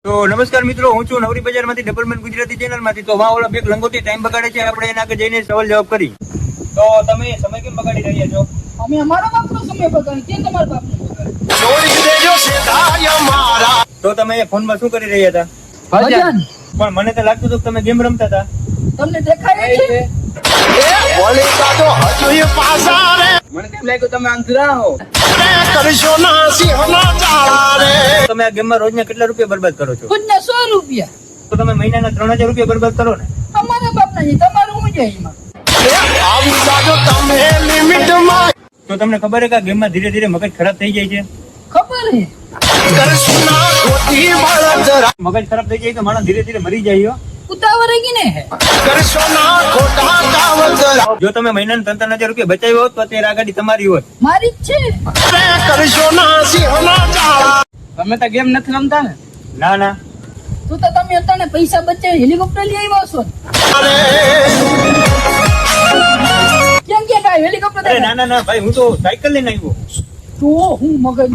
તો નમસ્કાર મિત્રો, હું છું નવરી બજારમાંથી ડબલમેન ગુજરાતી ચેનલમાંથી. તો વાહ ઓલા બે લંગોટી ટાઈમ બગાડે છે, આપણે એના આગળ જઈને સવાલ જવાબ કરી. તો તમે સમય કેમ બગાડી રહ્યા છો? અમે અમારા બાપનો સમય બગાડી, તે તમારા બાપનો બગાડી. તો તમે ફોનમાં શું કરી રહ્યા હતા? ભજન. પણ મને તો લાગતું હતું કે તમે ગેમ રમતા હતા. તમને દેખાય છે? મને કેમ લાગ્યું તમે આંધળા હો? તમે આ ગેમમાં રોજના કેટલા રૂપિયા બરબાદ કરો છો? ખુદના 100 રૂપિયા. તો તમે મહિનાના 3000 રૂપિયા બરબાદ કરો ને? અમારા બાપના છે, તમારું શું જાય એમાં? તો તમને ખબર છે કે આ ગેમમાં ધીરે ધીરે મગજ ખરાબ થઈ જાય છે? ખબર છે. મગજ ખરાબ થઈ જાય કે માણસ ધીરે ધીરે મરી જાય. ઉતાવળ ગઈ ને હે. જો તમે મહિનાના 3000 રૂપિયા બચાવ્યો હોત તો અત્યારે આ ગાડી તમારી હોત. મારી જ છે. તમે તો ગેમ નથી રમતા ને? ના ના, તું તો તમે અત્યારે પૈસા બચાવી હેલિકોપ્ટર લઈ આવ્યો છો. કેમ કે કાંઈ હેલિકોપ્ટર અરે ના ના ના ભાઈ, હું તો સાયકલ લઈને આવ્યો. તો હું મગજ